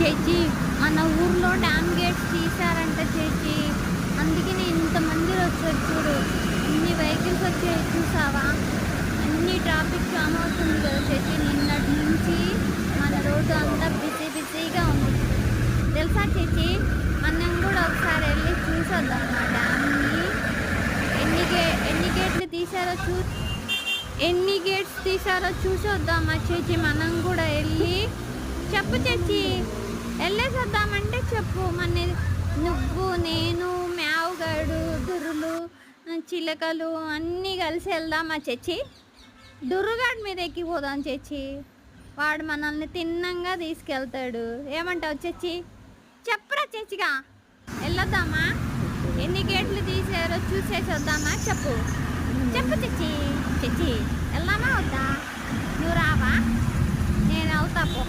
చేచి మన ఊర్లో dam gates తీశారంట చేచి. అందుకనే ఇంతమంది వచ్చారు చూడు, ఇన్ని వెహికల్స్ వచ్చాయి చూసావా, అన్ని ట్రాఫిక్ జామ్ అవుతుంది కదా చేచి. నిన్నటి నుంచి మన రోడ్డు అంతా బిజీగా ఉంది తెలుసా చేచి. మనం కూడా ఒకసారి వెళ్ళి చూసొద్దాం ఆ డ్యామ్ని. ఎన్ని గేట్లు తీసారో ఎన్ని గేట్స్ తీసారో చూసొద్దామా చేచి. మనం కూడా వెళ్ళి చెప్పు చేచి, వెళ్ళేసొద్దామంటే చెప్పు. నువ్వు నేను మేవగాడు దుర్రులు చిలకలు అన్నీ కలిసి వెళ్దామా చేచి. దుర్రుగాడి మీద ఎక్కిపోదాం చేచి, వాడు మనల్ని తిన్నంగా తీసుకెళ్తాడు. ఏమంటావు చేచి? చెప్పురా చేచిగా, వెళ్ళొద్దామా? ఎన్ని గేట్లు తీసారో చూసేసి వద్దామా? చెప్పు చేచి. వెళ్దామా వద్దా? నువ్వు రావా? నేను అవుతా పో.